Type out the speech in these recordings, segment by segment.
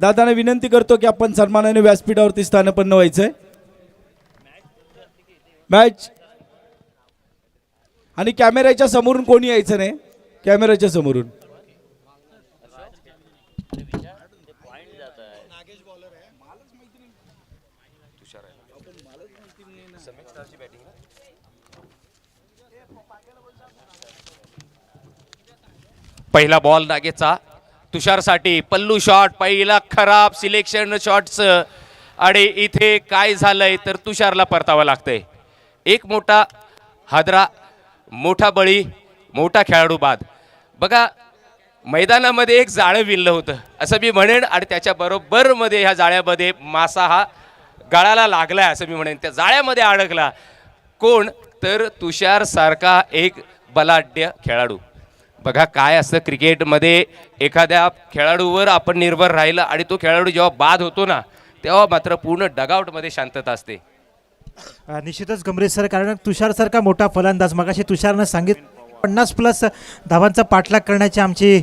दादांना विनंती करतो की आपण सन्मानाने व्यासपीठावरती स्थानापन्न व्हायचंय. मॅच आणि कॅमेऱ्याच्या समोरून कोणी यायचं नाही. कॅमेऱ्याच्या समोरून पहिला बॉल नागेचा तुषारसाठी पल्लू शॉट पहिला खराब सिलेक्शन शॉट्स आणि इथे काय झालंय तर तुषारला परतावं लागतंय. एक मोठा हादरा मोठा बळी मोठा खेळाडू बाद. बघा मैदानामध्ये एक जाळं विणलं होतं असं मी म्हणेन आणि त्याच्या बरोबर मध्ये ह्या जाळ्यामध्ये मासा हा गळाला लागलाय असं मी म्हणेन. त्या जाळ्यामध्ये अडकला कोण तर तुषार सारखा एक बलाढ्य खेळाडू. बघा काय असतं क्रिकेटमध्ये एखाद्या खेळाडूवर आपण निर्भर राहिलं आणि तो खेळाडू जेव्हा बाद होतो ना तेव्हा मात्र पूर्ण डगआउटमध्ये शांतता असते. निश्चितच गंभीर सर, कारण तुषारसारखा मोठा फलंदाज मगाशी तुषारनं सांगितलं 50+ धावांचा पाठलाग करण्याची आमची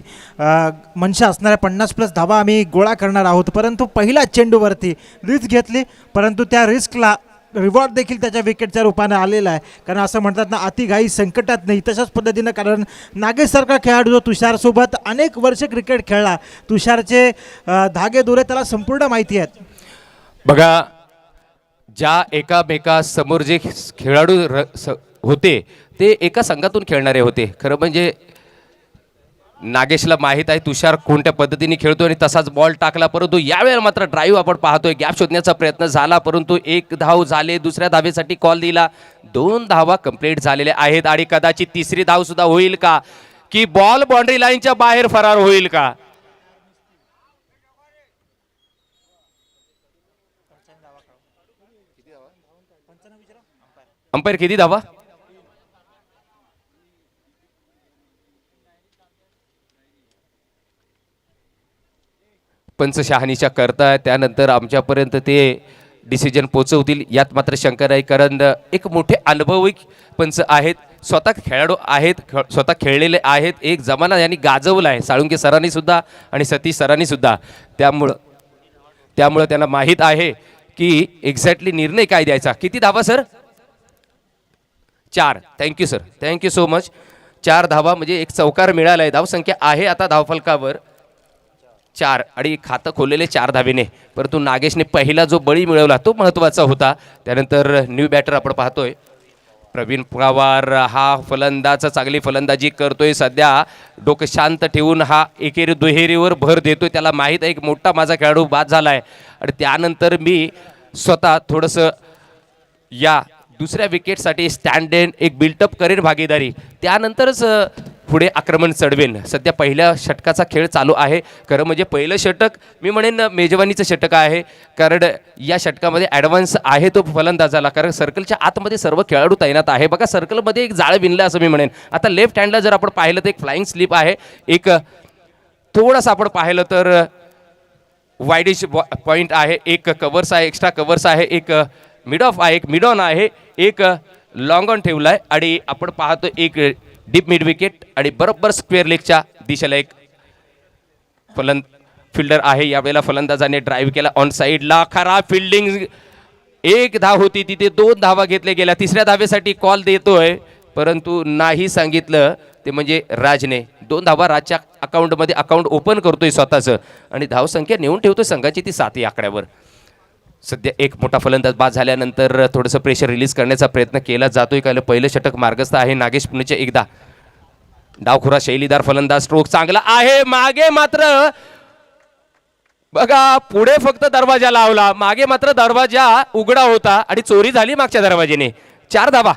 मनशा असणाऱ्या 50+ धावा आम्ही गोळा करणार आहोत. परंतु पहिल्या चेंडूवरती रिस्क घेतली परंतु त्या रिस्कला रिवॉर्ड देखील त्याच्या विकेटच्या रूपाने आलेला आहे. कारण असं म्हणतात ना अतिघाई संकटात नाही, तशाच पद्धतीनं कारण नागेशसारखा खेळाडू जो तुषारसोबत अनेक वर्ष क्रिकेट खेळला, तुषारचे धागेदोरे त्याला संपूर्ण माहिती आहेत. बघा ज्या एकामेकासमोर जे खेळाडू होते ते एका संघातून खेळणारे होते. खरं म्हणजे नागेशला माहीत आहे तुषार कोणत्या पद्धतीने खेळतो आणि तसाच बॉल टाकला. परंतु यावेळेला मात्र ड्राईव्ह आपण पाहतोय गॅप शोधण्याचा प्रयत्न झाला परंतु एक धाव झाले. दुसऱ्या धावेसाठी कॉल दिला. 2 धावा कंप्लीट झालेल्या आहेत आणि कदाचित तिसरी धाव सुद्धा होईल का की बॉल बाउंड्री लाईनच्या बाहेर फरार होईल का. अंपायर किती धावा पंच शहानिशा करताय त्यानंतर आमच्यापर्यंत ते डिसिजन पोचवतील यात मात्र शंका नाही. कारण एक मोठे अनुभवी पंच आहेत, स्वतः खेळाडू आहेत, स्वतः खेळलेले आहेत. एक जमाना यांनी गाजवला आहे साळुंके सरांनी सुद्धा आणि सतीश सरांनी सुद्धा. त्यामुळं त्यांना माहीत आहे की एक्झॅक्टली निर्णय काय द्यायचा. किती धावा sir 4. Thank you sir, thank you so much. 4 धावा म्हणजे एक चौकार मिळाला आहे. धावसंख्या आहे आता धावफलकावर 4 आणि खातं खोललेले 4 धावेने. परंतु नागेशने पहिला जो बळी मिळवला तो महत्त्वाचा होता. त्यानंतर न्यू बॅटर आपण पाहतोय प्रवीण पवार हा फलंदाज चांगली फलंदाजी करतोय. सध्या डोकं शांत ठेवून हा एकेरी दुहेरीवर भर देतोय. त्याला माहीत आहे एक मोठा माझा खेळाडू बाद झाला आहे आणि त्यानंतर मी स्वतः थोडंसं या दुसऱ्या विकेटसाठी स्टँड इन एक बिल्टअप करेन भागीदारी त्यानंतरच पुढे आक्रमण चढवेन. सध्या पहिल्या षटकाचा खेळ चालू आहे. खरं म्हणजे पहिलं षटक मी म्हणेन मेजवानीचं षटक आहे कारण या षटकामध्ये ॲडव्हान्स आहे तो फलंदाजाला. कारण सर्कलच्या आतमध्ये सर्व खेळाडू तैनात आहे. बघा सर्कलमध्ये एक जाळं विणलं असं मी म्हणेन. आता लेफ्ट हँडला जर आपण पाहिलं तर एक फ्लाइंग स्लिप आहे. एक थोडंसं आपण पाहिलं तर वाईडिश पॉईंट आहे. एक कवर्स आहे, एक्स्ट्रा कवर्स आहे, एक मिड ऑफ आहे, एक मिड ऑन आहे, एक लॉंग ऑन ठेवला आहे आणि आपण पाहतो एक डीप मिड विकेट आणि बरोबर स्क्वेअर लेगच्या दिशेला एक फिल्डर आहे. यावेळेला फलंदाजाने ड्राईव्ह केला ऑन साईडला. खराब फिल्डिंग. 1 धाव होती तिथे 2 धावा घेतल्या गेल्या. तिसऱ्या धावेसाठी कॉल देतोय परंतु नाही सांगितलं ते म्हणजे राजने. 2 धावा राजच्या अकाउंटमध्ये अकाउंट ओपन करतोय स्वतःचं आणि धावसंख्या नेऊन ठेवतोय संघाची ती 7 आकड्यावर. सध्या एक मोठा फलंदाज बाद झाल्यानंतर थोडंसं प्रेशर रिलीज करण्याचा प्रयत्न केला जातोय. कारण पहिलं षटक मार्गस्थ आहे. नागेश पुणेचे एकदा डावखुरा शैलीदार फलंदाज. स्ट्रोक चांगला आहे. मागे मात्र बघा पुढे फक्त दरवाजा लावला, मागे मात्र दरवाजा उघडा होता आणि चोरी झाली मागच्या दरवाजेने. 4 धावा.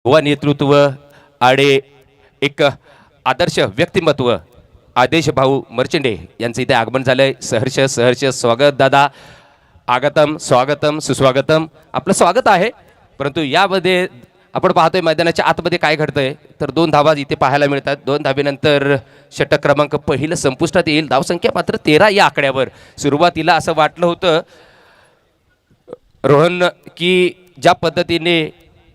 व नेतृत्व आणि एक आदर्श व्यक्तिमत्व आदेश भाऊ मर्चेंडे यांचं इथे आगमन झालंय. सहर्ष स्वागत दादा. आगतम स्वागतम सुस्वागतम. आपलं स्वागत आहे परंतु यामध्ये आपण पाहतोय मैदानाच्या आतमध्ये काय घडतंय तर 2 धावा इथे पाहायला मिळतात. 2 धावेनंतर षटक क्रमांक पहिलं संपुष्टात येईल. धावसंख्या मात्र 13 या आकड्यावर. सुरुवातीला असं वाटलं होतं रोहन की ज्या पद्धतीने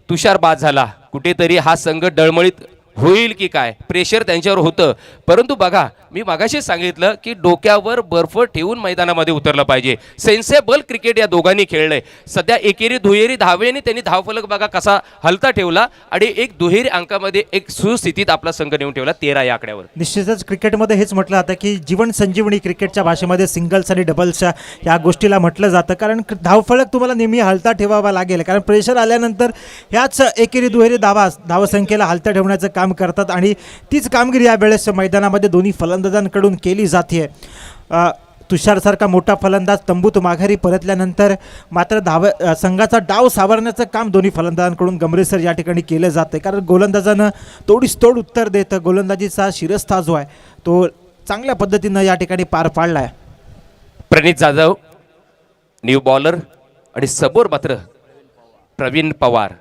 तुषार बाद झाला कुठेतरी हा संघ डळमळीत होईल की काय, प्रेशर त्यांच्यावर होतं. परंतु बघा मी मागाशीच सांगितलं की डोक्यावर बर्फ ठेवून मैदानामध्ये उतरलं पाहिजे. सेन्सेबल क्रिकेट या दोघांनी खेळलंय. सध्या एकेरी दुहेरी धावेने त्यांनी धावफलक बघा कसा हलता ठेवला आणि एक दुहेरी अंकामध्ये एक सुस्थितीत आपला संघ नेऊन ठेवला 13 या आकड्यावर. निश्चितच क्रिकेटमध्ये हेच म्हटलं जातं की जीवन संजीवनी क्रिकेटच्या भाषेमध्ये सिंगल्स आणि डबल्सच्या या गोष्टीला म्हटलं जातं. कारण धावफलक तुम्हाला नेहमी हलता ठेवावा लागेल, कारण प्रेशर आल्यानंतर ह्याच एकेरी दुहेरी धावसंख्येला हलता ठेवण्याचं काम करतात आणि तीच कामगिरी यावेळेस मैदानामध्ये दोन्ही फलंदाजांकडून केली जाते. तुषारसारखा मोठा फलंदाज तंबूत माघारी परतल्यानंतर मात्र संघाचा डाव सावरण्याचं काम दोन्ही फलंदाजांकडून गमरेसर या ठिकाणी केलं जातं. कारण गोलंदाजानं तोडीस तोड उत्तर देतं. गोलंदाजीचा शिरस्ता जो आहे तो चांगल्या पद्धतीनं या ठिकाणी पार पाडला आहे. प्रणित जाधव न्यू बॉलर आणि समोर मात्र प्रवीण पवार.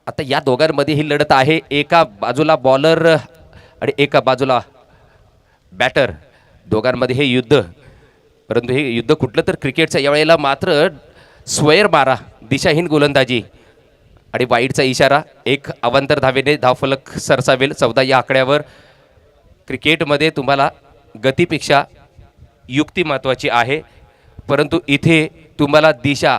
आता या दोघांमध्ये ही लढत आहे. एका बाजूला बॉलर आणि एका बाजूला बॅटर. दोघांमध्ये हे युद्ध. परंतु हे युद्ध कुठलं तर क्रिकेटचं. यावेळेला मात्र स्वैर मारा, दिशाहीन गोलंदाजी आणि वाईडचा इशारा. एक अवांतर धावेने धावफलक सरसावेल 14 या आकड्यावर. क्रिकेटमध्ये तुम्हाला गतीपेक्षा युक्ती महत्त्वाची आहे, परंतु इथे तुम्हाला दिशा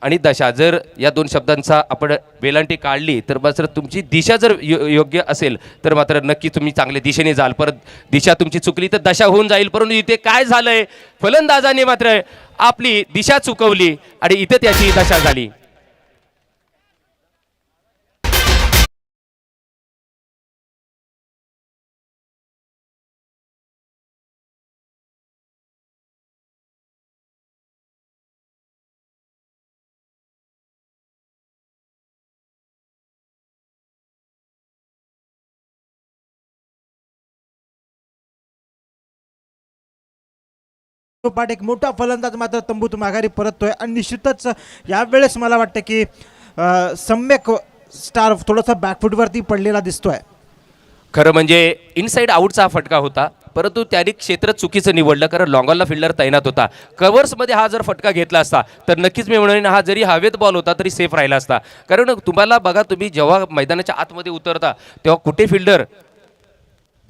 आणि दशा जर या 2 शब्दांचा आपण वेलांटी काढली तर मात्र तुमची दिशा जर योग्य असेल तर मात्र नक्की तुम्ही चांगल्या दिशेने जाल. परत दिशा तुमची चुकली तर दशा होऊन जाईल. परंतु इथे काय झालंय, फलंदाजाने मात्र आपली दिशा चुकवली आणि इथे त्याची दशा झाली. पाठ एक मोठा फलंदाज मात्र तंबूत माघारी परततोय आणि निश्चितच यावेळेस मला वाटतं की सम्यक स्टार थोडासा बॅकफुटवरती पडलेला दिसतोय. खरं म्हणजे इनसाइड आउटचा हा फटका होता, परंतु त्यांनी क्षेत्र चुकीचं निवडलं. कारण लॉंगॉनला फिल्डर तैनात होता. कव्हर्समध्ये हा जर फटका घेतला असता तर नक्कीच मी म्हणेन हा जरी हवेत बॉल होता तरी सेफ राहिला असता. कारण तुम्हाला बघा, तुम्ही जेव्हा मैदानाच्या आतमध्ये उतरता तेव्हा कुठे फिल्डर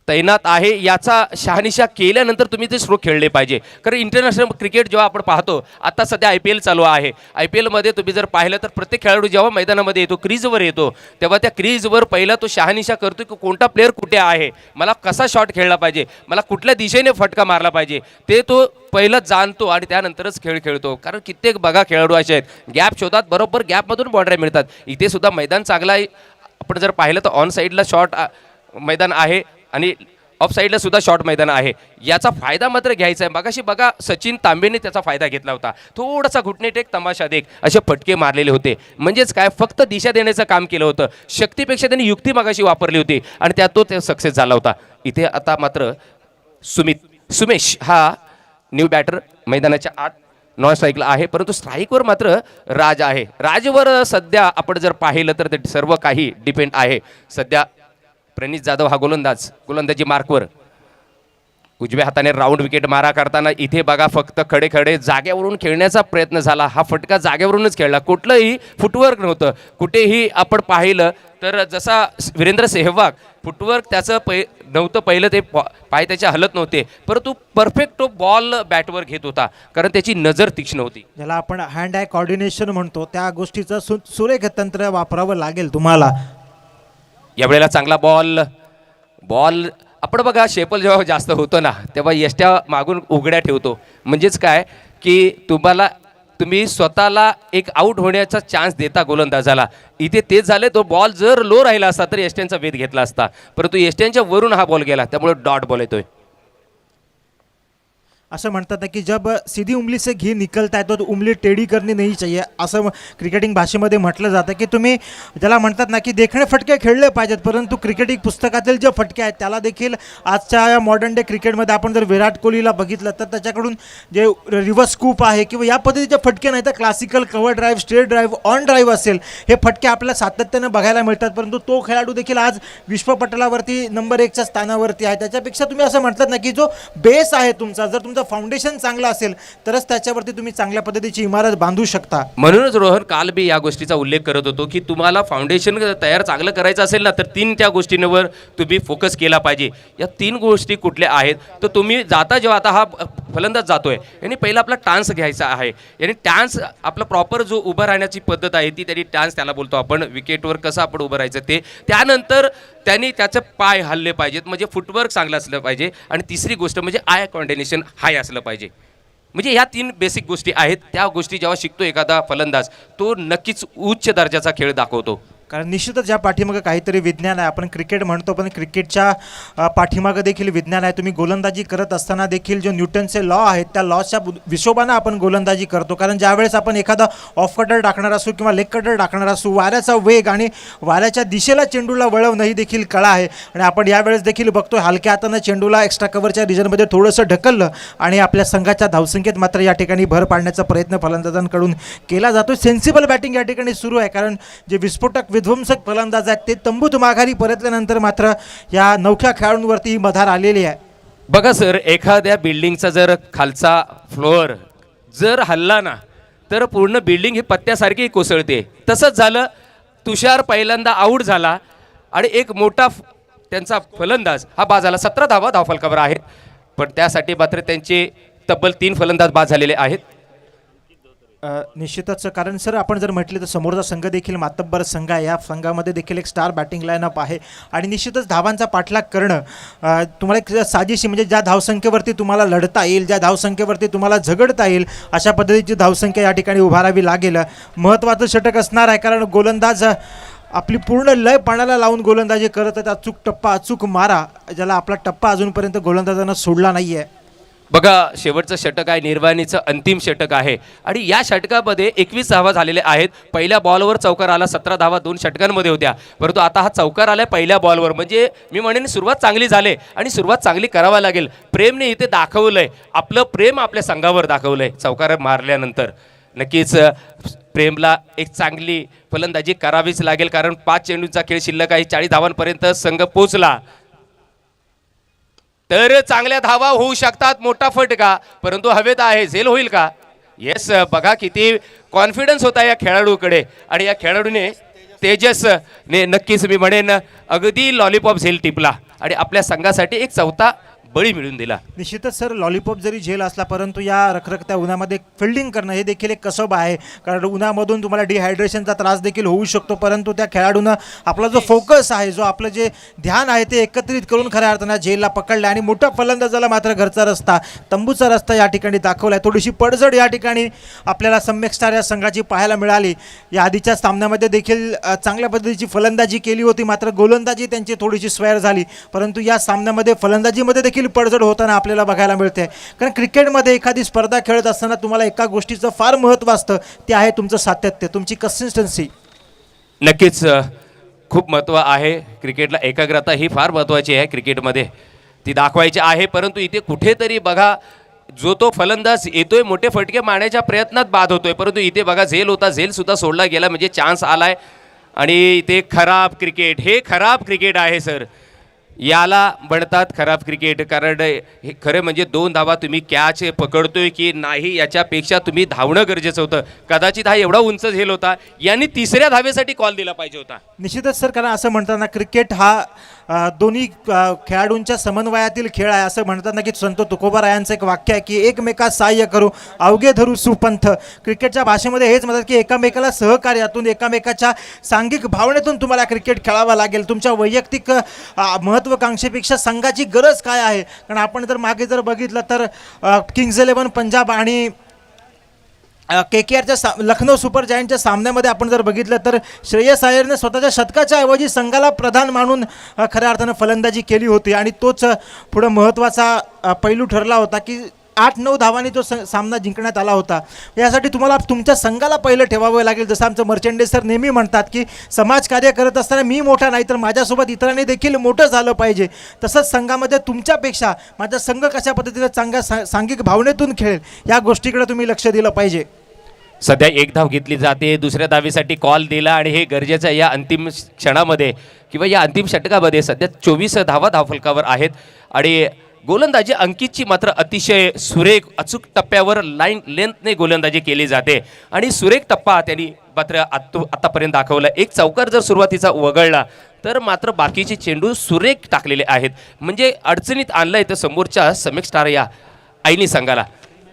तैनात आहे याचा शहानिशा केल्यानंतर तुम्ही ते स्ट्रोक खेळले पाहिजे. कारण इंटरनॅशनल क्रिकेट जेव्हा आपण पाहतो, आता सध्या IPL चालू आहे. IPLमध्ये तुम्ही जर पाहिलं तर प्रत्येक खेळाडू जेव्हा मैदानामध्ये येतो, क्रीजवर येतो, तेव्हा त्या क्रीजवर पहिला तो शहानिशा करतो की कोणता प्लेअर कुठे आहे, मला कसा शॉट खेळला पाहिजे, मला कुठल्या दिशेने फटका मारला पाहिजे, ते तो पहिलं जाणतो आणि त्यानंतरच खेळ खेळतो. कारण कित्येक बघा खेळाडू असे आहेत गॅप शोधतात, बरोबर गॅपमधून बाउंड्री मिळतात. इथे सुद्धा मैदान चांगलं आहे. आपण जर पाहिलं तर ऑन साईडला शॉर्ट मैदान आहे आणि ऑफ साईडला सुद्धा शॉर्ट मैदान आहे. याचा फायदा मात्र घ्यायचा आहे. मगाशी बघा सचिन तांबेने त्याचा फायदा घेतला होता. थोडासा घुटनेटेक तमाशा देख असे फटके मारलेले होते. म्हणजेच काय, फक्त दिशा देण्याचं काम केलं होतं. शक्तीपेक्षा त्यांनी युक्ती मगाशी वापरली होती आणि त्यात तो सक्सेस झाला होता. इथे आता मात्र सुमेश हा न्यू बॅटर मैदानाच्या आत नॉन स्ट्राईकला आहे, परंतु स्ट्राईकवर मात्र राज आहे. राजवर सध्या आपण जर पाहिलं तर ते सर्व काही डिपेंड आहे. सध्या प्रणित जाधव हा गोलंदाजी मार्कवर उजव्या हाताने राऊंड विकेट मारा करताना इथे बघा फक्त खडे खडे जागेवरून खेळण्याचा प्रयत्न झाला. हा फटका जागेवरूनच खेळला, कुठलंही फुटवर्क नव्हतं. कुठेही आपण पाहिलं तर जसा वीरेंद्र सेहवाग फुटवर्क त्याचं नव्हतं, पहिलं ते पाय त्याचे हलत नव्हते, परंतु परफेक्ट तो बॉल बॅटवर घेत होता कारण त्याची नजर तीक्ष्ण होती. ज्याला आपण हँड आय कॉर्डिनेशन म्हणतो त्या गोष्टीचं सुरेख तंत्र वापरावं लागेल तुम्हाला. यावेळेला चांगला बॉल आपण बघा शेपल जेव्हा जास्त होतो ना तेव्हा यष्ट्या मागून उघड्या ठेवतो. म्हणजेच काय की तुम्ही स्वतःला एक आऊट होण्याचा चान्स देता गोलंदाजाला. इथे तेच झाले. तो बॉल जर लो राहिला असता तर यष्ट्यांचा वेध घेतला असता, परंतु यष्ट्यांच्या वरून हा बॉल गेला, त्यामुळे डॉट बॉल येतोय. असं म्हणतात ना की जब सीधी उंगली से घी निकलता है तो उंगली टेढ़ी करनी नहीं चाहिए असं क्रिकेटिंग भाषेमध्ये म्हटलं जातं की तुम्ही ज्याला म्हणतात ना की देखणे फटके खेळले पाहिजेत, परंतु क्रिकेटिंग पुस्तकातील जे फटके आहेत त्याला देखील आजच्या या मॉडर्न डे क्रिकेटमध्ये आपण जर विराट कोहलीला बघितलं तर त्याच्याकडून जे रिव्हर्स स्कूप आहे किंवा या पद्धतीचे फटके नाही तर classical cover drive, straight drive, on drive असेल, हे फटके आपल्याला सातत्यानं बघायला मिळतात. परंतु तो खेळाडू देखील आज विश्वपटलावरती नंबर 1च्या स्थानावरती आहे. त्याच्यापेक्षा तुम्ही असं म्हटलं ना की जो बेस आहे तुमचा, जर तुमचा फाउंडेशन चांगला असेल तरच त्याच्यावरती तुम्ही चांगल्या पद्धतीची इमारत बांधू शकता. म्हणूनच रोहन काल मी या गोष्टीचा उल्लेख करत होतो की तुम्हाला फाउंडेशन तयार चांगलं करायचं असेल ना तर 3 त्या गोष्टींवर तुम्ही फोकस केला पाहिजे. या 3 गोष्टी कुठल्या आहेत तर तुम्ही जाता जेव्हा आता हा फलंदाज जातोय यांनी पहिला आपला टान्स घ्यायचा आहे. यांनी टान्स आपला प्रॉपर जो उभं राहण्याची पद्धत आहे ती त्यांनी टान्स त्याला बोलतो आपण, विकेटवर कसं आपण उभं राहायचं ते. त्यानंतर त्यांनी त्याचं पाय हल्ले पाहिजेत म्हणजे फुटवर्क चांगलं असलं पाहिजे. आणि तिसरी गोष्ट म्हणजे आय कॉर्डिनेशन हाय असलं पाहिजे. म्हणजे ह्या 3 बेसिक गोष्टी आहेत. त्या गोष्टी जेव्हा शिकतो एखादा फलंदाज तो नक्कीच उच्च दर्जाचा खेळ दाखवतो. कारण निश्चितच या पाठीमागं काहीतरी विज्ञान आहे. आपण क्रिकेट म्हणतो पण क्रिकेटच्या पाठीमागं देखील विज्ञान आहे. तुम्ही गोलंदाजी करत असताना देखील जो न्यूटनचे लॉ आहेत त्या लॉच्या हिशोबानं आपण गोलंदाजी करतो. कारण ज्यावेळेस आपण एखादा ऑफ कटर टाकणार असू किंवा लेग कटर टाकणार असू, वाऱ्याचा वेग आणि वाऱ्याच्या दिशेला चेंडूला वळवणं ही देखील कला आहे. आणि आपण यावेळेस देखील बघतो हलक्या हातानं चेंडूला एक्स्ट्रा कव्हरच्या रिजनमध्ये थोडंसं ढकललं आणि आपल्या संघाच्या धावसंख्येत मात्र या ठिकाणी भर पाडण्याचा प्रयत्न फलंदाजांकडून केला जातो. सेन्सिबल बॅटिंग या ठिकाणी सुरू आहे. कारण जे विस्फोटक विध्वंसक फलंदाज आहेत ते तंबूत माघारी परतल्यानंतर मात्र या नवख्या खेळाडूंवरती ही मधार आलेली आहे. बघा सर, एखाद्या बिल्डिंगचा जर खालचा फ्लोअर जर हल्ला ना तर पूर्ण बिल्डिंग ही पत्त्यासारखी कोसळते. तसंच झालं. तुषार पहिल्यांदा आऊट झाला आणि एक मोठा त्यांचा फलंदाज हा बाद झाला. 17 धावा धावफलकावर आहेत. पण त्यासाठी मात्र त्यांचे तब्बल 3 फलंदाज बाद झालेले आहेत. निश्चितच. कारण सर आपण जर म्हटले तर समोरचा संघ देखील मातब्बर संघ आहे. या संघामध्ये देखील एक स्टार बॅटिंग लाईनअप आहे आणि निश्चितच धावांचा पाठलाग करणं तुम्हाला एक साजेशी म्हणजे ज्या धावसंख्येवरती तुम्हाला लढता येईल, ज्या धावसंख्येवरती तुम्हाला झगडता येईल अशा पद्धतीची धावसंख्या या ठिकाणी उभारावी लागेल. महत्त्वाचं षटक असणार आहे कारण गोलंदाज आपली पूर्ण लय पाण्याला लावून गोलंदाजी करत आहेत. अचूक टप्पा, अचूक मारा, ज्याला आपला टप्पा अजूनपर्यंत गोलंदाजांना सोडला नाही आहे. बघा, शेवटचं षटक आहे, निर्वाणीचं अंतिम षटक आहे आणि या षटकामध्ये 21 धावा झालेल्या आहेत. पहिल्या बॉलवर चौकार आला, 17 धावा 2 षटकांमध्ये होत्या. परंतु आता हा चौकार आलाय पहिल्या बॉलवर, म्हणजे मी म्हणेन सुरुवात चांगली झाली आणि सुरुवात चांगली करावी लागेल. प्रेमने इथे दाखवलंय, आपलं प्रेम आपल्या संघावर दाखवलंय चौकार मारल्यानंतर. नक्कीच प्रेमला एक चांगली फलंदाजी करावीच लागेल कारण 5 चेंडूंचा खेळ शिल्लक आहे. 40 धावांपर्यंत संघ पोचला तर चांगल्या धावा होऊ शकतात. मोठा फटका परंतु हवेत आहे, झेल होईल का? येस. बघा किती कॉन्फिडन्स होता या खेळाडूकडे आणि या खेळाडूने तेजसने नक्कीच मी म्हणेन अगदी लॉलीपॉप झेल टिपला आणि आपल्या संघासाठी एक 4था बळी मिळून दिला. निश्चितच सर, लॉलीपॉप जरी झेल असला परंतु या रखरखत्या उन्हामध्ये फिल्डिंग करणं हे देखील एक कसब आहे. कारण उन्हामधून तुम्हाला डिहायड्रेशनचा त्रास देखील होऊ शकतो. परंतु त्या खेळाडूनं आपला जो फोकस आहे, जो आपलं जे ध्यान आहे ते एकत्रित करून खऱ्या अर्थानं झेलला पकडलं आणि मोठ्या फलंदाजाला मात्र घरचा रस्ता, तंबूचा रस्ता या ठिकाणी दाखवला आहे. थोडीशी पडझड या ठिकाणी आपल्याला सम्यक स्टार या संघाची पाहायला मिळाली. या आधीच्या सामन्यामध्ये देखील चांगल्या पद्धतीची फलंदाजी केली होती, मात्र गोलंदाजी त्यांची थोडीशी स्वैर झाली. परंतु या सामन्यामध्ये फलंदाजीमध्ये देखील पडझड होताना आपल्याला बघायला मिळते. कारण क्रिकेटमध्ये एखादी स्पर्धा खेळत असताना तुम्हाला एका गोष्टीचं फार महत्त्व असतं, ते आहे तुमचं सातत्य, तुमची कन्सिस्टन्सी. नक्कीच खूप महत्त्व आहे. क्रिकेटला एकाग्रता ही फार महत्त्वाची आहे. क्रिकेटमध्ये ती दाखवायची आहे. परंतु इथे कुठेतरी बघा जो तो फलंदाज येतोय मोठे फटके मारण्याच्या प्रयत्नात बाद होतोय, परंतु इथे बघा झेल होता, झेल सुद्धा सोडला गेला म्हणजे चान्स आलाय. आणि इथे खराब क्रिकेट, हे खराब क्रिकेट आहे सर. याला म्हणतात खराब क्रिकेट. कारण हे खरं म्हणजे 2 धावा तुम्ही कॅच पकडतोय की नाही याच्यापेक्षा तुम्ही धावणं गरजेचं होतं. कदाचित हा एवढा उंच झेल होता, यांनी 3ऱ्या धावेसाठी कॉल दिला पाहिजे होता. निश्चितच सर, कारण असं म्हणतात ना क्रिकेट हा दोन्ही खेळाडूंच्या समन्वयातील खेळ आहे. असं म्हणतात ना की संत तुकोबारायांचं एक वाक्य आहे की एकमेकास सहाय्य करू अवघे धरू सुपंथ. क्रिकेटच्या भाषेमध्ये हेच म्हणतात की एकामेकाला सहकार्यातून, एकामेकाच्या सांघिक भावनेतून तुम्हाला क्रिकेट खेळावा लागेल. तुमच्या वैयक्तिक महत्त्वाकांक्षेपेक्षा संघाची गरज काय आहे. कारण आपण जर मागे जर बघितलं तर किंग्ज 11 पंजाब आणि KKRच्या लखनौ सुपर जायंटच्या सामन्यामध्ये आपण जर बघितलं तर श्रेयस अय्यरने स्वतःच्या शतकाच्या ऐवजी संघाला प्रधान मानून खऱ्या अर्थानं फलंदाजी केली होती आणि तोच पुढं महत्त्वाचा पैलू ठरला होता की 8-9 धावांनी तो सामना जिंकण्यात आला होता. यासाठी तुम्हाला तुमच्या संघाला पहिलं ठेवावं लागेल. जसं आमचं मर्चेंडे सर नेहमी म्हणतात की समाजकार्य करत असताना मी मोठा नाही तर माझ्यासोबत इतरांनी देखील मोठं झालं पाहिजे. तसंच संघामध्ये तुमच्यापेक्षा माझा संघ कशा पद्धतीने चांगल्या सांघिक भावनेतून खेळेल या गोष्टीकडे तुम्ही लक्ष दिलं पाहिजे. सध्या एक धाव घेतली जाते, दुसऱ्या धावेसाठी कॉल दिला आणि हे गरजेचं आहे. या अंतिम क्षणामध्ये किंवा या अंतिम षटकामध्ये सध्या 24 धावा धावफलकावर आहेत आणि गोलंदाजी अंकितची मात्र अतिशय सुरेख अचूक टप्प्यावर लाईन लेंथने गोलंदाजी केली जाते आणि सुरेख टप्पा त्यांनी मात्र आतापर्यंत दाखवला. एक चौकार जर सुरुवातीचा वगळला तर मात्र बाकीचे चेंडू सुरेख टाकलेले आहेत. म्हणजे अडचणीत आणलंय तर समोरच्या समेक स्टार या आईनी संघाला.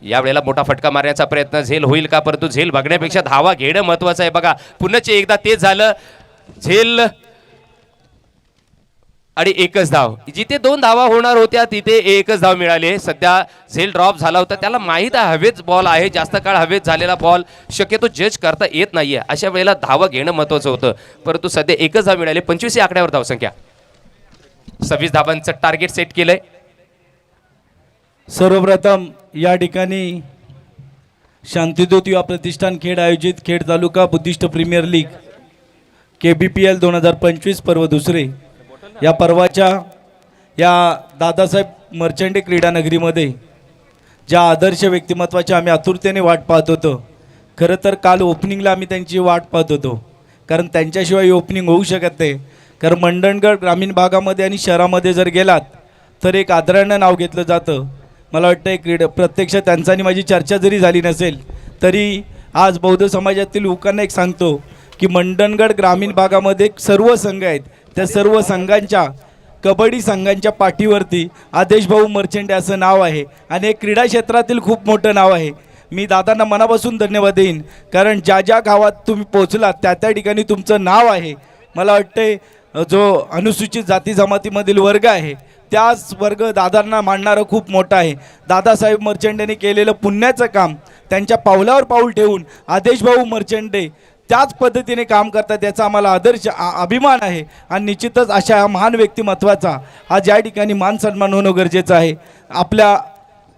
यावेळेला मोठा फटका मारण्याचा प्रयत्न झेल होईल का, परंतु झेल बघण्यापेक्षा धावा घेणं महत्वाचं आहे. बघा पुन्हा एकदा तेच झालं. झेल आणि एकच धाव, जिथे 2 धावा होणार होत्या तिथे एकच धाव मिळाली. सध्या झेल ड्रॉप झाला होता, त्याला माहीत आहे हवेच बॉल आहे, जास्त काळ हवेत झालेला बॉल शक्यतो जज करता येत नाहीये. अशा वेळेला धावा घेणं महत्वाचं होतं, परंतु सध्या एकच धाव मिळाली. 25 या आकड्यावर धावसंख्या. 26 धावांचं टार्गेट सेट केलंय. सर्वप्रथम या ठिकाणी शांतिज्योत युवा प्रतिष्ठान खेड आयोजित खेड तालुका बुद्धिस्ट प्रीमियर लीग KBPL 2025 पर्व दुसरे या पर्वाच्या या दादासाहेब मर्चेंडे क्रीडा नगरीमध्ये ज्या आदर्श व्यक्तिमत्वाची आम्ही आतुरतेने वाट पाहत होतो. खरं तर काल ओपनिंगला आम्ही त्यांची वाट पाहत होतो, कारण त्यांच्याशिवाय ही ओपनिंग होऊ शकत नाही. कारण मंडणगड ग्रामीण भागामध्ये आणि शहरामध्ये जर गेलात तर एक आदरानं नाव घेतलं जातं. मला वाटतं प्रत्यक्ष त्यांचा आणि माझी चर्चा जरी झाली नसेल तरी आज बौद्ध समाजातील लोकांना एक सांगतो की मंडणगड ग्रामीण भागामध्ये सर्व संघ आहेत, त्या सर्व संघांच्या कबड्डी संघांच्या पाठीवरती आदेशभाऊ मर्चेंडे असं नाव आहे आणि हे क्रीडा क्षेत्रातील खूप मोठं नाव आहे. मी दादांना मनापासून धन्यवाद देईन, कारण ज्या ज्या गावात तुम्ही पोहोचलात त्या त्या ठिकाणी तुमचं नाव आहे. मला वाटते जो अनुसूचित जाती जमातीमधील वर्ग आहे त्याच वर्ग दादांना मानणारं खूप मोठं आहे. दादासाहेब मर्चेंडेने केलेलं पुण्याचं काम त्यांच्या पावलावर पाऊल ठेवून आदेशभाऊ मर्चेंडे त्याच पद्धतीने काम करतात, याचा आम्हाला आदर्श अभिमान आहे. आणि निश्चितच अशा महान व्यक्तिमत्वाचा आज या ठिकाणी मान सन्मान होणं गरजेचं आहे. आपल्या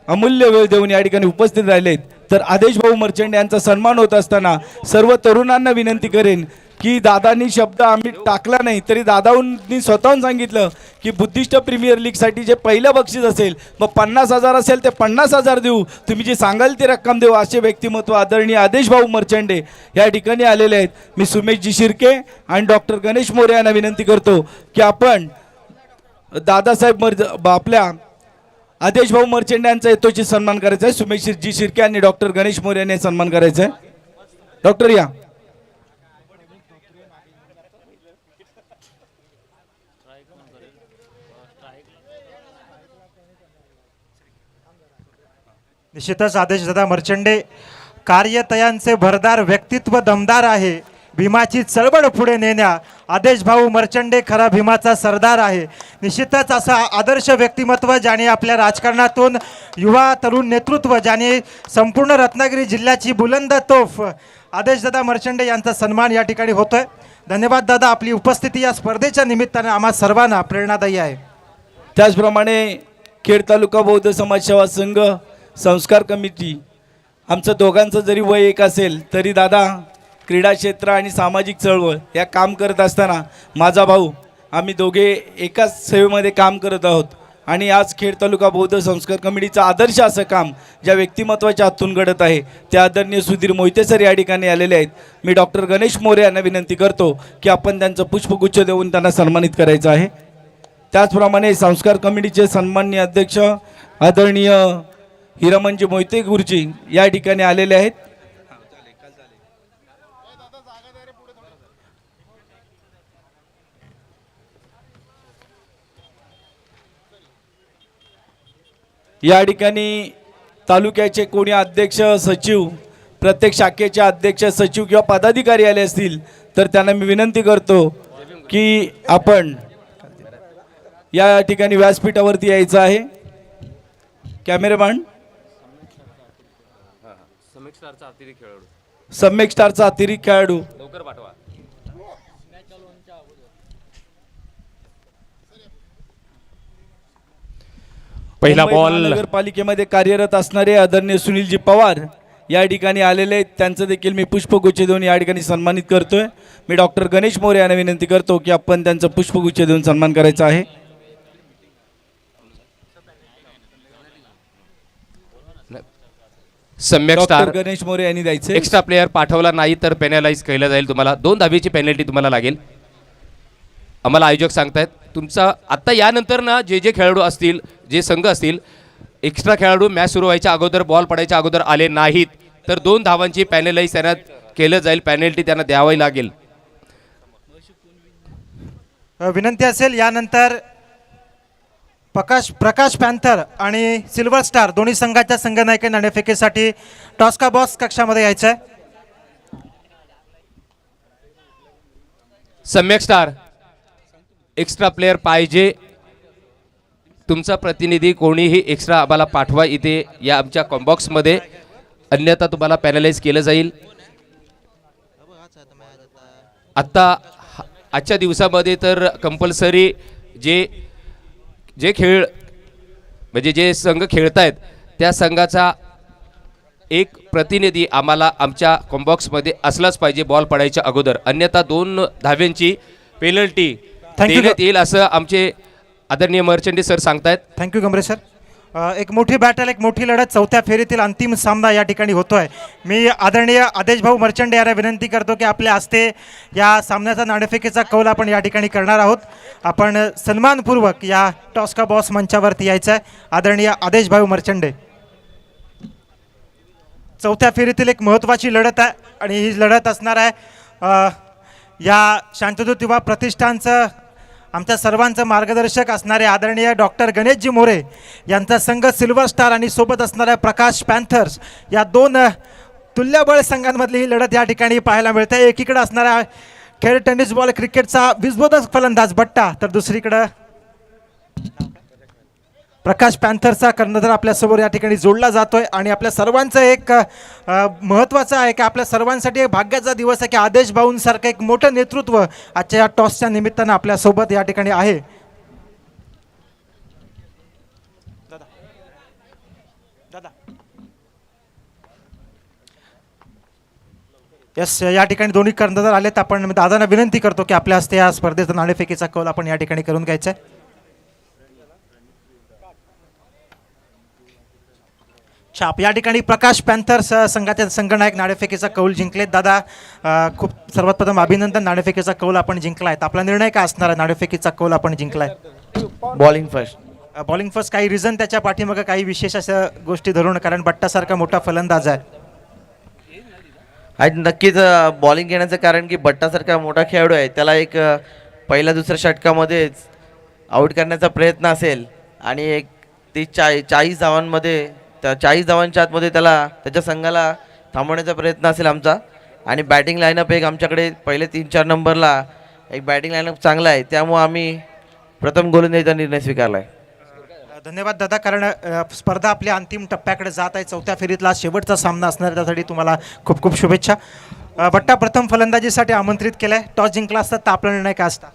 अमूल्य वेळ देऊन या ठिकाणी उपस्थित राहिलेत तर आदेशभाऊ मर्चेंडे यांचा सन्मान होत असताना सर्व तरुणांना विनंती करेन की दादांनी शब्द आम्ही टाकला नाही तरी दादांनी स्वतःहून सांगितलं की बुद्धिस्ट प्रीमियर लीगसाठी जे पहिलं बक्षीस असेल मग 50,000 असेल ते 50,000 देऊ, तुम्ही जे सांगाल ती रक्कम देऊ. असे व्यक्तिमत्व आदरणीय आदेशभाऊ मर्चेंडे या ठिकाणी आलेले आहेत. मी सुमेशजी शिर्के आणि डॉक्टर गणेश मोरे यांना विनंती करतो की आपण दादासाहेब आपल्या आदेशभाऊ मर्चेंडे यांचा यथोचित सन्मान करायचा आहे. सुमेशजी शिर्के आणि डॉक्टर गणेश मोरे यांनी सन्मान करायचा आहे. डॉक्टर या. निश्चितच आदेशदादा मर्चेंडे कार्यतयांचे भरदार व्यक्तित्व दमदार आहे. भीमाची चळवळ पुढे नेण्या आदेशभाऊ मर्चेंडे खरा भीमाचा सरदार आहे. निश्चितच असा आदर्श व्यक्तिमत्व ज्याने आपल्या राजकारणातून युवा तरुण नेतृत्व ज्याने संपूर्ण रत्नागिरी जिल्ह्याची बुलंद तोफ आदेशदादा मर्चेंडे यांचा सन्मान या ठिकाणी होतोय. धन्यवाद दादा, आपली उपस्थिती या स्पर्धेच्या निमित्ताने आम्हा सर्वांना प्रेरणादायी आहे. त्याचप्रमाणे खेड तालुका बौद्ध समाज सेवा संघ संस्कार कमिटी आमचं दोघांचं जरी वय एक असेल तरी दादा क्रीडा क्षेत्र आणि सामाजिक चळवळ या काम करत असताना माझा भाऊ आम्ही दोघे एकाच सेवेमध्ये काम करत आहोत. आणि आज खेड तालुका बौद्ध संस्कार कमिटीचं आदर्श असं काम ज्या व्यक्तिमत्वाच्या हातून घडत आहे ते आदरणीय सुधीर मोहिते सर या ठिकाणी आलेले आहेत. मी डॉक्टर गणेश मोरे यांना विनंती करतो की आपण त्यांचं पुष्पगुच्छ देऊन त्यांना सन्मानित करायचं आहे. त्याचप्रमाणे संस्कार कमिटीचे सन्माननीय अध्यक्ष आदरणीय हिरामनजी मोहिते गुरुजी या ठिकाणी आलेले आहेत. या ठिकाणी तालुक्याचे कोणी अध्यक्ष सचिव प्रत्येक शाखेचे अध्यक्ष सचिव किंवा पदाधिकारी आले असतील तर त्यांना मी विनंती करतो की आपण या ठिकाणी व्यासपीठावरती यायचं आहे. कॅमेरामॅन सम्यक स्टारचा अतिरिक्त खेळाडू लवकर पाठवा. पहिला मुंबई बॉल महानगरपालिकेमध्ये कार्यरत असणारे आदरणीय सुनीलजी पवार या ठिकाणी आलेले आहेत. त्यांचं देखील मी पुष्पगुच्छ देऊन या ठिकाणी सन्मानित करतोय. मी डॉक्टर गणेश मोरे यांना विनंती करतो की आपण त्यांचं पुष्पगुच्छ देऊन सन्मान करायचा आहे. सम्यक स्टार डॉक्टर गणेश मोरे यांनी द्यायचे. एक्स्ट्रा प्लेयर पाठवला नाही तर पेनलाइज केलं जाईल. तुम्हाला 2 धावेची पेनल्टी तुम्हाला लागेल. आम्हाला आयोजक सांगतायत तुमचा आत्ता यानंतर ना जे जे खेळाडू असतील, जे संघ असतील, एक्स्ट्रा खेळाडू मॅच सुरू व्हायच्या अगोदर, बॉल पडायच्या अगोदर आले नाहीत तर 2 धावांची पेनलाइज त्यांना केलं जाईल. पेनल्टी त्यांना द्यावी लागेल. विनंती असेल यानंतर प्रकाश पॅन्थर आणि सिल्वर स्टार दोन्ही संघाच्या संघनायक नाणेफेकीसाठी टॉस्का बॉक्स कक्षामध्ये यायचं आहे. सम्यक स्टार एक्स्ट्रा प्लेयर पाहिजे. तुमचा प्रतिनिधी कोणीही एक्स्ट्रा आम्हाला पाठवा इथे या आमच्या कॉम्बॉक्समध्ये, अन्यथा तुम्हाला पॅनलाइज केलं जाईल. आत्ता आजच्या दिवसामध्ये तर कंपल्सरी जे खेळ म्हणजे जे संघ खेळतायत त्या संघाचा एक प्रतिनिधी आम्हाला आमच्या कॉम्बॉक्समध्ये असलाच पाहिजे बॉल पडायच्या अगोदर, अन्यथा 2 धाव्यांची पेनल्टी देण्यात येईल असं आमचे आदरणीय मर्चंडी सर सांगतायत. Thank you Gamre sir. एक मोठी बॅटल, एक मोठी लढत, चौथ्या फेरीतील अंतिम सामना या ठिकाणी होतोय. मी आदरणीय आदेश भाऊ मर्चंडे यांना विनंती करतो की आपल्या हस्ते या सामन्याचा नाणेफेकीचा कौल आपण या ठिकाणी करणार आहोत. आपण सन्मानपूर्वक या टॉस्का बॉस मंचावरती यायचं आहे. आदरणीय आदेश भाऊ मर्चंडे. चौथ्या फेरीतील एक महत्त्वाची लढत आहे आणि ही लढत असणार आहे या शांतदूत युवा प्रतिष्ठानचं आमच्या सर्वांचं मार्गदर्शक असणारे आदरणीय डॉक्टर गणेशजी मोरे यांचा संघ सिल्वर स्टार आणि सोबत असणाऱ्या प्रकाश पॅन्थर्स या 2 तुल्यबळ संघांमधली ही लढत या ठिकाणी पाहायला मिळते. एकीकडे असणारा खेळ टेनिस बॉल क्रिकेटचा विस्फोटक फलंदाज बट्टा, तर दुसरीकडं प्रकाश पॅन्थरचा कर्णधार आपल्यासमोर या ठिकाणी जोडला जातोय. आणि आपल्या सर्वांचं एक महत्त्वाचं आहे की आपल्या सर्वांसाठी एक भाग्याचा दिवस आहे की आदेश भाऊंसारखं एक मोठं नेतृत्व आजच्या या टॉसच्या निमित्तानं आपल्यासोबत या ठिकाणी आहे. यस, या ठिकाणी दोन्ही कर्णधार आलेत. आपण दादांना विनंती करतो की आपल्या हस्ते या स्पर्धेचा नाणेफेकीचा कौल आपण या ठिकाणी करून घ्यायचा आहे. छाप या ठिकाणी प्रकाश पॅन्थर्स संघाचे संघनायक नाणेफेकीचा कौल जिंकलेत. दादा, खूप सर्वात प्रथम अभिनंदन. नाणेफेकीचा कौल आपण जिंकलाय. आपला निर्णय काय असणार आहे? नाणेफेकीचा कौल आपण जिंकलाय. Bowling first. Bowling first. काही रिझन त्याच्या पाठीमागं, काही विशेष अशा गोष्टी धरून? कारण बट्टासारखा मोठा फलंदाज आहे. आज नक्कीच बॉलिंग घेण्याचं कारण की बट्टासारखा मोठा खेळाडू आहे, त्याला एक पहिल्या दुसऱ्या षटकामध्येच आऊट करण्याचा प्रयत्न असेल आणि एक ती 40 धावांमध्ये, त्या 40 धावांच्या आतमध्ये त्याला त्याच्या संघाला थांबवण्याचा प्रयत्न असेल आमचा. आणि बॅटिंग लाईनअप एक आमच्याकडे पहिले 3-4 नंबरला एक बॅटिंग लाईनअप चांगला आहे, त्यामुळे आम्ही प्रथम गोलंदाजीचा निर्णय स्वीकारला आहे. धन्यवाद दादा. कारण स्पर्धा आपल्या अंतिम टप्प्याकडे जात आहे. चौथ्या फेरीतला शेवटचा सामना असणार, त्यासाठी तुम्हाला खूप खूप शुभेच्छा. बट्टा, प्रथम फलंदाजीसाठी आमंत्रित केलं आहे. टॉस जिंकला असता तर आपला निर्णय काय असता?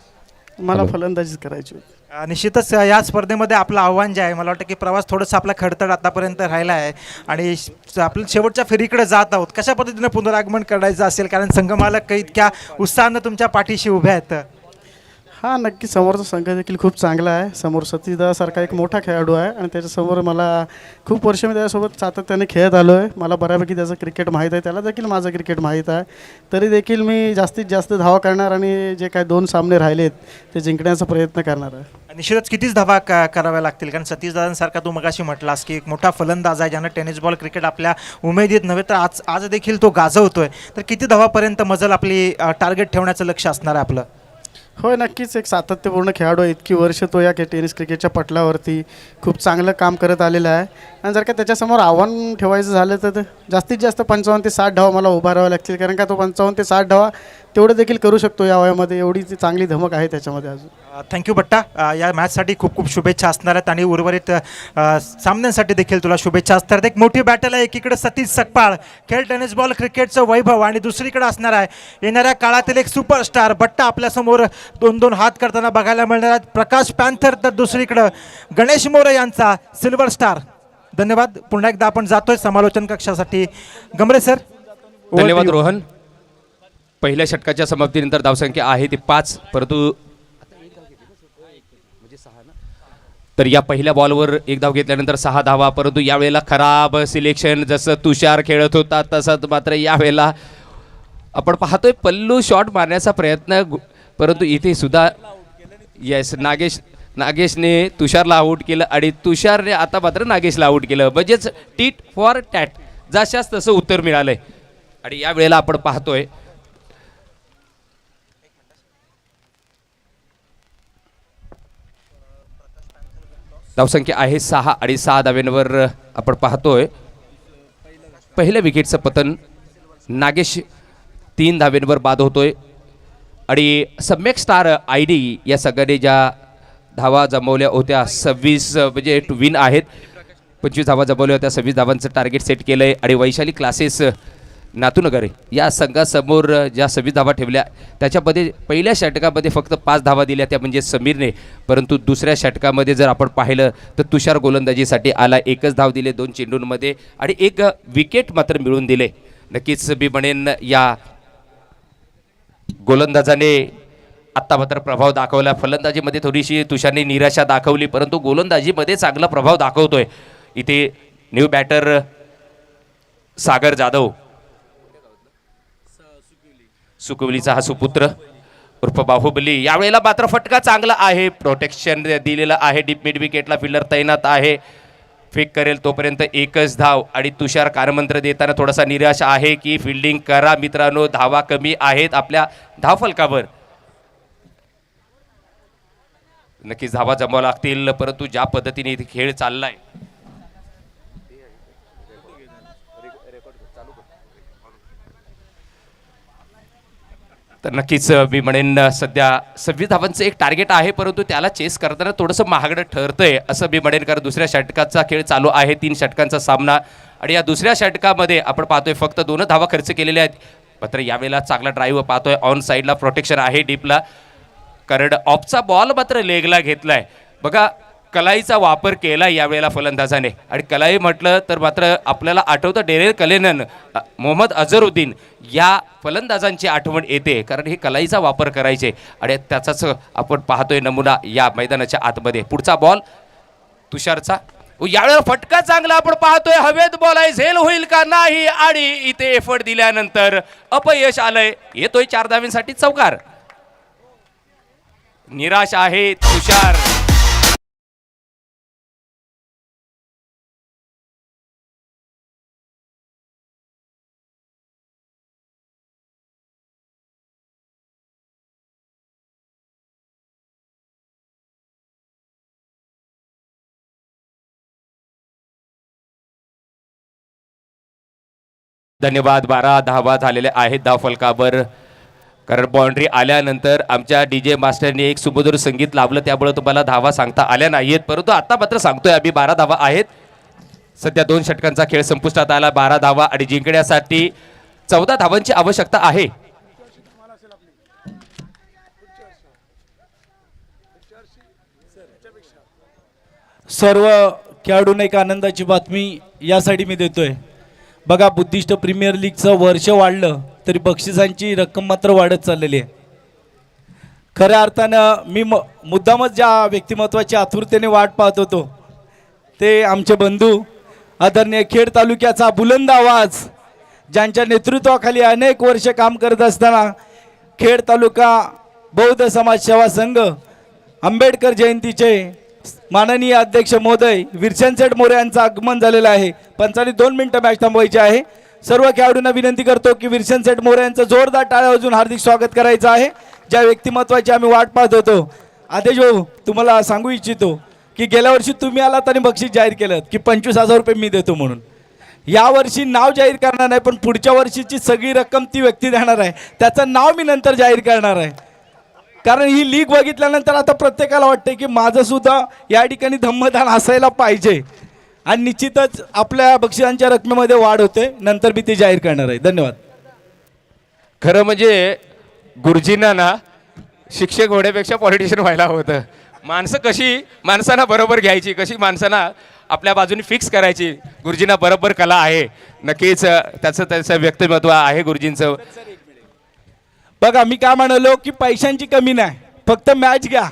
मला फलंदाजीच करायची. निश्चितच या स्पर्धेमध्ये आपलं आव्हान जे आहे, मला वाटतं की प्रवास थोडंसं आपला खडतड आतापर्यंत राहिला आहे आणि आपण शेवटच्या फेरीकडे जात आहोत. कशा पद्धतीनं पुनरागमन करायचं असेल? कारण संघमालक इतक्या उत्साहानं तुमच्या पाठीशी उभ्या आहेत. हा, नक्की समोरचा संघ देखील खूप चांगला आहे. समोर सतीशदासारखा एक मोठा खेळाडू आहे आणि त्याच्यासमोर मला खूप वर्ष मी त्याच्यासोबत सातत्याने खेळत आलो आहे. मला बऱ्यापैकी त्याचं क्रिकेट माहीत आहे, त्याला देखील माझं क्रिकेट माहीत आहे. तरी देखील मी जास्तीत जास्त धावा करणार आणि जे काय 2 सामने राहिलेत ते जिंकण्याचा प्रयत्न करणार आहे. निश्चितच कितीच धावा कराव्या लागतील? कारण सतीशदादांसारखा तू मगाशी म्हटलास की एक मोठा फलंदाज आहे ज्यानं टेनिस बॉल क्रिकेट आपल्या उमेदीत नव्हे तर आज देखील तो गाजवतोय. तर किती धावापर्यंत मजल आपली टार्गेट ठेवण्याचं लक्ष असणार आहे आपलं? होय, नक्कीच एक सातत्यपूर्ण खेळाडू आहे. इतकी वर्ष तो या टेनिस क्रिकेटच्या पटलावरती खूप चांगलं काम करत आलेलं आहे. आणि जर का त्याच्यासमोर आव्हान ठेवायचं झालं तर जास्तीत जास्त 55 ते 60 धावा मला उभा राहावं लागतील. कारण का तो 55 ते 60 धावा तेवढं देखील करू शकतो या वयामध्ये, एवढी ती चांगली धमक आहे त्याच्यामध्ये अजून. थँक्यू बट्टा. या मॅचसाठी खूप खूप शुभेच्छा असणार आहेत आणि उर्वरित सामन्यांसाठी देखील तुला शुभेच्छा असणार आहेत. एक मोठी बॅटल आहे, एकीकडे सतीश सकपाळ खेळ टेनिस बॉल क्रिकेटचं वैभव आणि दुसरीकडे असणार आहे येणाऱ्या काळातील एक सुपरस्टार बट्टा आपल्यासमोर 2-2 हात करताना बघायला मिळणार आहेत. प्रकाश पॅन्थर तर दुसरीकडं गणेश मोरे यांचा सिल्वर स्टार. धन्यवाद. पुन्हा एकदा आपण जातोय समालोचन कक्षासाठी. गमरे सर. धन्यवाद रोहन. पहिल्या षटकाच्या समाप्तीनंतर धावसंख्या आहे ती 5, परंतु तर या पहिल्या बॉलवर एक धाव घेतल्यानंतर 6 धावा, परंतु यावेळेला खराब सिलेक्शन. जसं तुषार खेळत होता तसंच मात्र यावेळेला आपण पाहतोय पल्लू शॉट मारण्याचा प्रयत्न, परंतु इथे सुद्धा येस नागेशने तुषारला आऊट केलं आणि तुषारने आता मात्र नागेशला आऊट केलं. म्हणजेच टीट फॉर टॅट, जशाच तसं उत्तर मिळालंय. आणि यावेळेला आपण पाहतोय धावसंख्या आहे 6 आणि 6 धाव्यांवर आपण पाहतोय पहिल्या विकेटचं पतन. नागेश 3 धाव्यांवर बाद होतोय आणि सम्यक स्टार ID या सगळ्यांनी ज्या धावा जमवल्या होत्या 26 म्हणजे टू विन आहेत, 25 धावा जमवल्या होत्या, 26 धावांचं टार्गेट सेट केलं आहे. आणि वैशाली क्लासेस नातूनगर या संघासमोर ज्या 26 धावा ठेवल्या त्याच्यामध्ये पहिल्या षटकामध्ये फक्त 5 धावा दिल्या, त्या म्हणजे समीरने. परंतु दुसऱ्या षटकामध्ये जर आपण पाहिलं तर तुषार गोलंदाजीसाठी आला, 1च धाव दिले 2 चेंडूंमध्ये आणि 1 विकेट मात्र मिळवून दिले. नक्कीच मी म्हणेन या गोलंदाजाने आत्ता मात्र प्रभाव दाखवला. फलंदाजीमध्ये थोडीशी तुषारने निराशा दाखवली, परंतु गोलंदाजीमध्ये चांगला प्रभाव दाखवतोय. इथे न्यू बॅटर सागर जाधव, सुकवलीचा हा सुपुत्र उर्फ बाहुबली. यावेळेला मात्र फटका चांगला आहे, प्रोटेक्शन दिलेलं आहे, डीप मिड विकेटला फिल्डर तैनात आहे, फेक करेल तोपर्यंत 1च धाव. आणि तुषार कारमंत्र देताना थोडासा निराश आहे की फिल्डिंग करा मित्रांनो, धावा कमी आहेत आपल्या धावफलकावर. नक्कीच धावा जमावा लागतील, परंतु ज्या पद्धतीने इथे खेळ चाललाय तर नक्कीच मी म्हणेन सध्या 26 धावांचं एक टार्गेट आहे, परंतु त्याला चेस करताना थोडंसं महागडं ठरतंय असं मी म्हणेन. कारण दुसऱ्या षटकाचा खेळ चालू आहे, 3 षटकांचा सामना. आणि या दुसऱ्या षटकामध्ये आपण पाहतोय फक्त 2 धावा खर्च केलेल्या आहेत. मात्र यावेळेला चांगला ड्राईव्ह पाहतोय, ऑन साईडला प्रोटेक्शन आहे डीपला, कारण ऑफचा बॉल मात्र लेगला घेतलाय. बघा कलाईचा वापर केला यावेळेला फलंदाजाने. आणि कलाई म्हटलं तर मात्र आपल्याला आठवतं डेरेल कलेनन, मोहम्मद अझरुद्दीन या फलंदाजांची आठवण येते, कारण हे कलाईचा वापर करायचे. आणि त्याचाच आपण पाहतोय नमुना या मैदानाच्या आतमध्ये. पुढचा बॉल तुषारचा, यावेळेला फटका चांगला आपण पाहतोय, हवेत बॉल आहे, झेल होईल का नाही. आणि इथे एफर्ट दिल्यानंतर अपयश आलंय. येतोय 4 धावांसाठी चौकार. निराश आहे तुषार. धन्यवाद. 12 धावा झालेल्या आहेत धावफलकावर. कारण बाउंड्री आल्यानंतर आमच्या DJ मास्टरने एक सुमधुर संगीत लावलं, त्यामुळे तुम्हाला धावा सांगता आल्या नाहीत, परंतु आता मात्र सांगतोय आम्ही 12 धावा आहेत. सध्या 2 षटकांचा खेळ संपुष्टात आला. 12 धावा आणि जिंकण्यासाठी 14 धावांची आवश्यकता आहे. सर्व खेळाडूंना एक आनंदाची बातमी यासाठी मी देतोय. बघा बुद्धिस्ट प्रीमियर लीगचं वर्ष वाढलं तरी बक्षिसांची रक्कम मात्र वाढत चाललेली आहे. खऱ्या अर्थानं मी मुद्दामच ज्या व्यक्तिमत्वाची आतुरतेने वाट पाहत होतो ते आमचे बंधू आदरणीय खेड तालुक्याचा बुलंद आवाज, ज्यांच्या नेतृत्वाखाली अनेक वर्ष काम करत असताना खेड तालुका बौद्ध समाज सेवा संघ आंबेडकर जयंतीचे माननीय अध्यक्ष महोदय विरचंद मोरे यांचं आगमन झालेलं आहे. 2 मिनिटं मॅच थांबवायची आहे. सर्व खेळाडूंना विनंती करतो की विरचंद मोरे यांचं जोरदार टाळ्या वाजवून हार्दिक स्वागत करायचं आहे. ज्या व्यक्तिमत्वाची आम्ही वाट पाहत होतो. आदेश भाऊ, तुम्हाला सांगू इच्छितो की गेल्या वर्षी तुम्ही आलात आणि बक्षीस जाहीर केलं की 25,000 रुपये मी देतो म्हणून. यावर्षी नाव जाहीर करणार नाही, पण पुढच्या वर्षीची सगळी रक्कम ती व्यक्ती देणार आहे. त्याचं नाव मी नंतर जाहीर करणार आहे. कारण ही लीग बघितल्यानंतर आता प्रत्येकाला वाटते की माझं सुद्धा या ठिकाणी धम्मदान असायला पाहिजे, आणि निश्चितच आपल्या बक्षिसांच्या रकमेमध्ये वाढ होते. नंतर मी ती जाहीर करणार आहे. धन्यवाद. खरं म्हणजे गुरुजींना ना शिक्षक होण्यापेक्षा पॉलिटिशियन व्हायला होतं. माणसं कशी माणसांना बरोबर घ्यायची, कशी माणसांना आपल्या बाजूने फिक्स करायची, गुरुजींना बरोबर कला आहे. नक्कीच त्याचं व्यक्तिमत्व आहे गुरुजींचं. बघा मी काय म्हणालो की पैशांची कमी नाही, फक्त मॅच घ्या.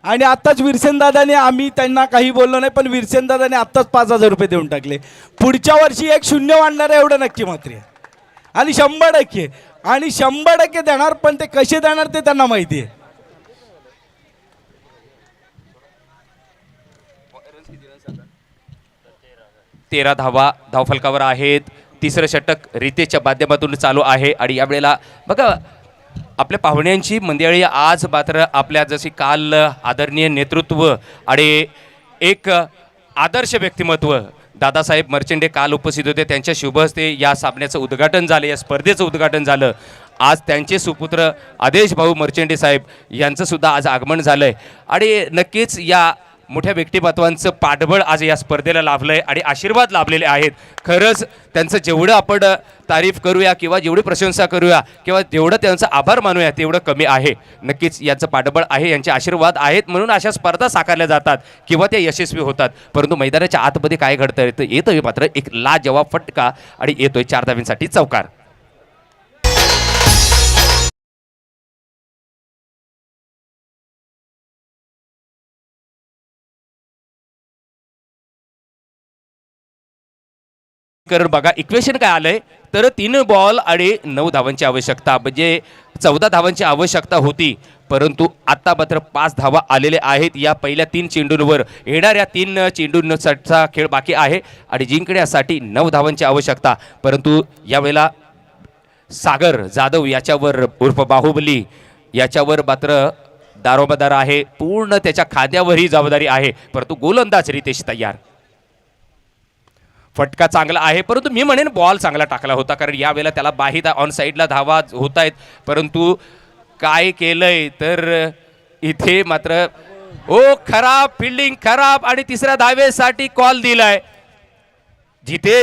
आणि आत्ताच विरसेन दादाने, आम्ही त्यांना काही बोललो नाही, पण विरसेन दादाने आत्ताच 5,000 रुपये देऊन टाकले. पुढच्या वर्षी एक शून्य वाढणार आहे एवढं नक्की मात्र आहे. आणि 100% देणार, पण ते कसे देणार ते त्यांना माहिती आहे. तेरा धावा धावफलकावर आहेत. तिसरं षटक रितेशच्या माध्यमातून चालू आहे. आणि यावेळेला बघा आपल्या पाहुण्यांची मंडळी आज मात्र आपल्या जशी काल आदरणीय नेतृत्व आणि एक आदर्श व्यक्तिमत्व दादासाहेब मर्चेंडे काल उपस्थित होते. त्यांच्या शुभ हस्ते या सामन्याचं उद्घाटन झालं, या स्पर्धेचं उद्घाटन झालं. आज त्यांचे सुपुत्र आदेश भाऊ मर्चेंडे साहेब यांचं सुद्धा आज आगमन झालं आहे. आणि नक्कीच या मोठ्या व्यक्तिमत्वांचं पाठबळ आज या स्पर्धेला लाभलं आहे आणि आशीर्वाद लाभलेले आहेत. खरंच त्यांचं जेवढं आपण तारीफ करूया किंवा जेवढी प्रशंसा करूया किंवा जेवढं त्यांचा आभार मानूया तेवढं कमी आहे. नक्कीच यांचं पाठबळ आहे, यांचे आशीर्वाद आहेत, म्हणून अशा स्पर्धा साकारल्या जातात किंवा त्या यशस्वी होतात. परंतु मैदानाच्या आतमध्ये काय घडतं तर येतोय मात्र एक लाजवाब फटका आणि येतोय 4 धावांसाठी चौकार. कारण बघा इक्वेशन काय आलंय तर 3 बॉल आणि 9 धावांची आवश्यकता, म्हणजे 14 धावांची आवश्यकता होती. परंतु आता मात्र 5 धावा आलेले आहेत या पहिल्या 3 चेंडूंवर. येणाऱ्या 3 चेंडूंचा खेळ बाकी आहे आणि जिंकण्यासाठी 9 धावांची आवश्यकता. परंतु यावेळेला सागर जाधव याच्यावर उर्फ बाहुबली याच्यावर मात्र दारोमदार आहे, पूर्ण त्याच्या खांद्यावर ही जबाबदारी आहे. परंतु गोलंदाज रितेश तयार. फटका चांगला आहे, परंतु मी म्हणेन बॉल चांगला टाकला होता, कारण यावेळेला त्याला बाहित ऑन साईडला धावा होत आहेत. परंतु काय केलंय तर इथे मात्र खराब फिल्डिंग, खराब, आणि तिसऱ्या धावेसाठी कॉल दिलाय. जिथे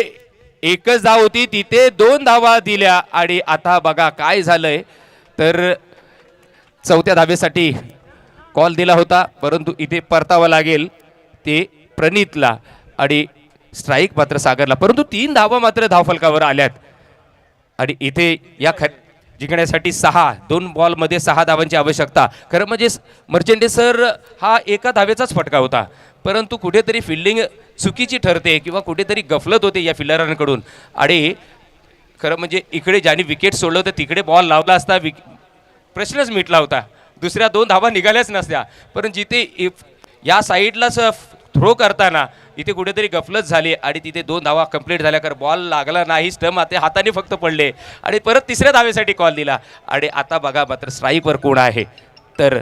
एकच धाव होती तिथे 2 धावा दिल्या. आणि आता बघा काय झालंय तर 4थ्या धावेसाठी कॉल दिला होता, परंतु इथे परतावा लागेल ते प्रणितला आणि स्ट्राईक मात्र सागरला. परंतु 3 धावा मात्र धावफलकावर आल्यात आणि इथे या जिंकण्यासाठी 2 बॉलमध्ये 6 धावांची आवश्यकता. खरं म्हणजे मर्चेंडे सर हा एका धावेचाच फटका होता, परंतु कुठेतरी फिल्डिंग चुकीची ठरते किंवा कुठेतरी गफलत होते या फिल्डरांकडून. आणि खरं म्हणजे इकडे ज्यांनी विकेट सोडलं होतं तिकडे बॉल लावला असता प्रश्नच मिटला होता, दुसऱ्या 2 धावा निघाल्याच नसत्या. पण जिथे या साईडलाच थ्रो करताना इथे कुठेतरी गफलत झाली आणि तिथे 2 धावा कंप्लीट झाल्या, कारण बॉल लागला नाही, स्टंप हाताने फक्त पडले आणि परत तिसऱ्या धावेसाठी कॉल दिला. आणि आता बघा मात्र स्ट्राईकवर कोण आहे तर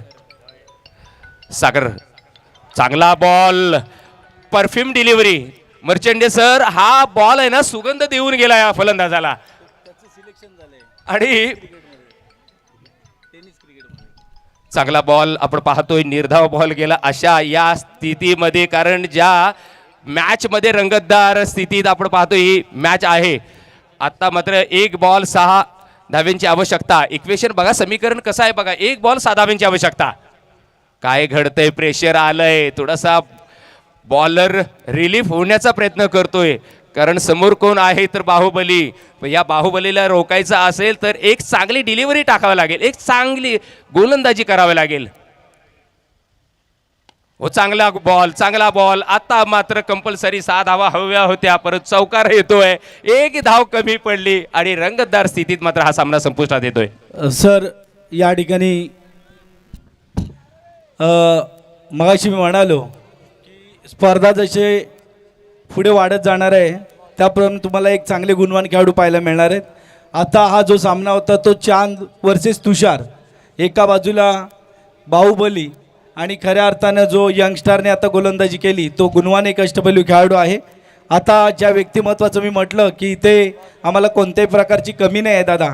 सागर. चांगला ball, perfume delivery. Merchant sir हा बॉल आहे ना सुगंध देऊन गेला या फलंदाजाला. आणि चांगला बॉल आपण पाहतोय, निर्धाव बॉल गेला अशा या स्थितीमध्ये, कारण ज्या मॅचमध्ये रंगतदार स्थितीत आपण पाहतोय ही मॅच आहे. आता मात्र 1 बॉल 6 धाव्यांची आवश्यकता. इक्वेशन बघा, समीकरण कसं आहे बघा, 1 बॉल 6 धाव्यांची आवश्यकता. काय घडतंय, प्रेशर आलंय, थोडासा बॉलर रिलीफ होण्याचा प्रयत्न करतोय, कारण समोर कोण आहे तर बाहुबली. या बाहुबलीला रोखायचं असेल तर एक चांगली डिलिव्हरी टाकावी लागेल, एक चांगली गोलंदाजी करावी लागेल. चांगला बॉल. आता मात्र कंपल्सरी 6 धावा हव्या होत्या, परत चौकार येतोय, 1 धाव कमी पडली आणि रंगतदार स्थितीत मात्र हा सामना संपुष्टात येतोय. सर या ठिकाणी मगाशी मी म्हणालो की स्पर्धा जसे पुढे वाढत जाणार आहे त्याप्रमाणे तुम्हाला एक चांगले गुणवान खेळाडू पाहायला मिळणार आहेत. आता हा जो सामना होता तो चांद वर्सेस तुषार, एका बाजूला बाहुबली आणि खऱ्या अर्थानं जो यंगस्टारने आता गोलंदाजी केली तो गुणवान एक अष्टपैलू खेळाडू आहे. आता ज्या व्यक्तिमत्वाचं मी म्हटलं की इथे आम्हाला कोणत्याही प्रकारची कमी नाही आहे दादा,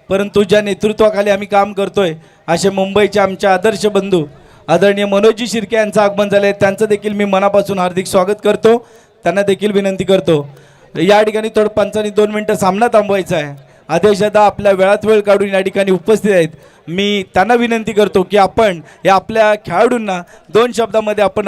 परंतु ज्या नेतृत्वाखाली आम्ही काम करतोय असे मुंबईचे आमचे आदर्श बंधू आदरणीय मनोजी शिर्के यांचं आगमन झालं आहे, त्यांचं देखील मी मनापासून हार्दिक स्वागत करतो. त्यांना देखील विनंती करतो या ठिकाणी थोडं पंचांनी 2 मिनटं सामना थांबवायचा आहे. आदेश दादा आपल्या वेळात वेळ काढून या ठिकाणी उपस्थित आहेत. मी त्यांना विनंती करतो की आपण या आपल्या खेळाडूंना 2 शब्दामध्ये आपण